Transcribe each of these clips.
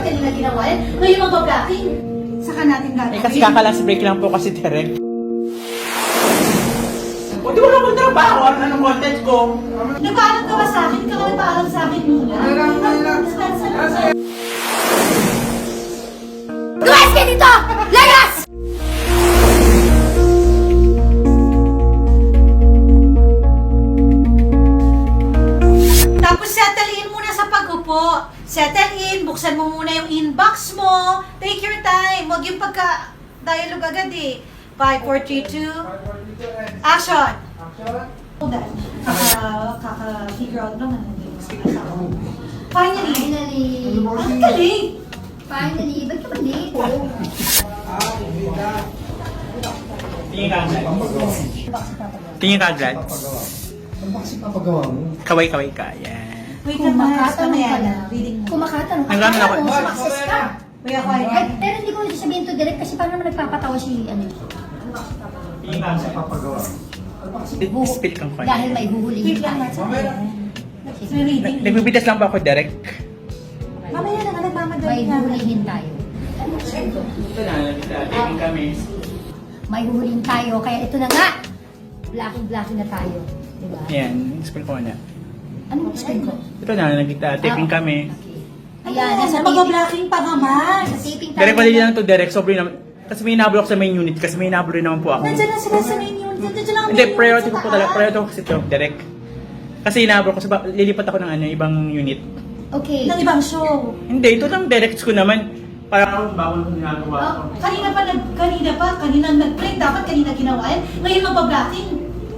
kanina ginawa yan. Ngayon magbablocking. Saka natin gagawin. Kasi kakalast break lang po kasi direct. O di wala akong trabaho, ano ng content ko? Nagpaalam ka ba sa akin? Ikaw ka nagpaalam sa akin muna. Lumayas kayo dito! Layas! Tapos settle in muna sa pag-upo. Settle in, buksan mo muna yung inbox mo. Take your time. Huwag yung pagka-dialogue agad eh. 5, 4, 3, 2, action! Hold on. Kaka-figure out lang na nandun. Finally! Ang galing! Finally, ba't ka ba late? Tingin ka agad. Tingin ka agad. Ano ba kasi papagawa mo? Kaway-kaway ka, yan. Wait ka mas, mamaya na. Reading mo. Kumakatanong Ang gamit ako. sumakses ka. Kuya ko Ay, yan. pero hindi ko sasabihin to direct kasi paano naman nagpapatawa si ano. Tingin ka agad. Papagawa. Ano ba kasi? Spill kang fan. Dahil may huhulihin Wait lang, mas. tayo. May reading. Nagbibitas lang ba ako direct? Mamaya na nga, May nagmamadali na. huhulihin tayo. Ito na, taping kami. May huhulihin tayo, kaya ito na nga. Blocking na tayo. Diba? Yan, spill ko na. Anong screen ko? Ito na, nag-taping kami. Okay. Ayan, nasa taping. Mag-blocking pa naman. Sa taping tayo. Direct pala lang to direct, sobrang naman. Kasi may inabot ako sa main unit, kasi may inabot rin naman po ako. Nandiyan na sila sa main unit. Nandiyan lang ang Hindi, main priority unit ko sa po talaga. taas. Priority ko kasi ito, direct. Kasi inabot ko, lilipat ako ng ibang unit. Okay. Ng ibang show. Hindi, ito lang directs ko naman. Para akong bawal kung ginagawa ko. Kanina nag-break. Dapat kanina ginawa yan. Ngayon magbablocking.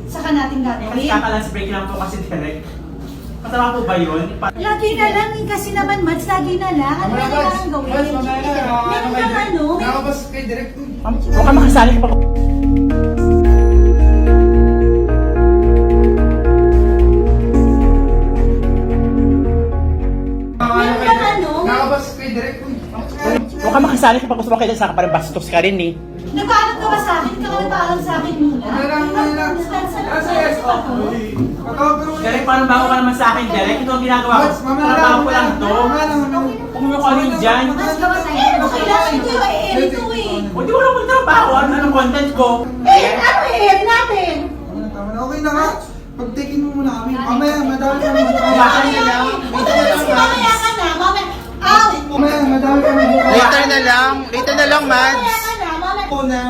Saka natin Kasi gagawin. kakalans break lang po kasi direct. Kasama po ba yun? Lagi na lang. Kasi naman, Mads, lagi na lang. Ano na kailangan gawin? Meron kang ano? Nakabas kay direct. Huwag ka makasali pa. Meron kang ano? Nakabas kay direct. Huwag ka makasali ka pa gusto mo kayo sa parang bastos ka rin eh. Nagpaalam ka ba sa akin? Ikaw ka nagpaalam sa akin muna. Direct, parang bago ka naman sa akin, direct. Ito ang ginagawa ko. Parang bago ko lang to. Huwag mo ko rin dyan. Okay lang. Ito yung i-edit ko eh. O di wala akong trabaho. Ano ang content ko? Ano i-edit natin? Okay na nga. Pag-taking mo muna kami. Mamaya, madami kami. Mamaya ka na. Mamaya. Ow! Mamaya, madami kami. Later na lang, Mamaya ka na. Mamaya. Una.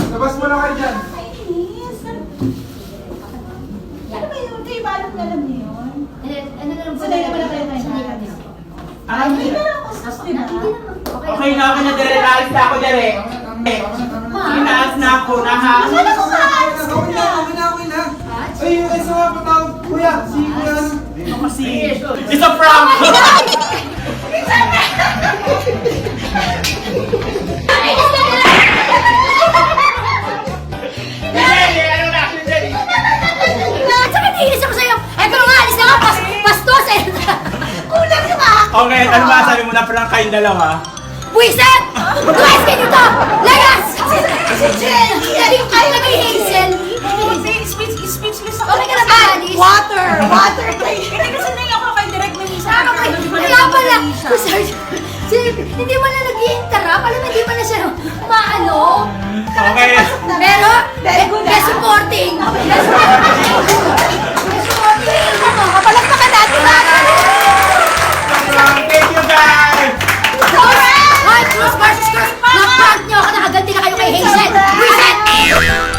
Labas mo na kayo dyan. Kainis. Ano ba yun? Kayo ba alam niyo yun? Ano na lang po? Sanay naman na kayo ngayon. Alam mo Hindi yun? na ako sus, di ba? Okay na ako na direct. Alis na ako direct. Inaas na ako. Nahaas. Wala ko maalis ka Okay na. na. Ay, yung isa nga patawag. Kuya, si Kuya. Ito kasi. It's a prank! Saka naiinis ako sa'yo. Eh, pero nga, alis na nga. Pastos eh. Kulang yung ah. Okay, ano ba sabi mo na prank kayong dalawa? Buwisit! Lumayas kayo dito! Layas! Si Jenny. Sabi ko kayo kay Hazel. Speechless ako. Okay ka na ba, Alice? Water. Hindi kasi na ako kay direct na isa. Ano kay? Kaya pala. Hindi mo na nag-i-interrupt. Alam mo, hindi mo na siya maano. Okay. Pero, Very good, best ah. supporting. Best supporting. Kapalakpakan natin natin. Thank you guys! Alright! Hi, Cruz versus Cruz. Knock-knock nyo ako. Nakaganti na kayo kay Hazel. Buwisit!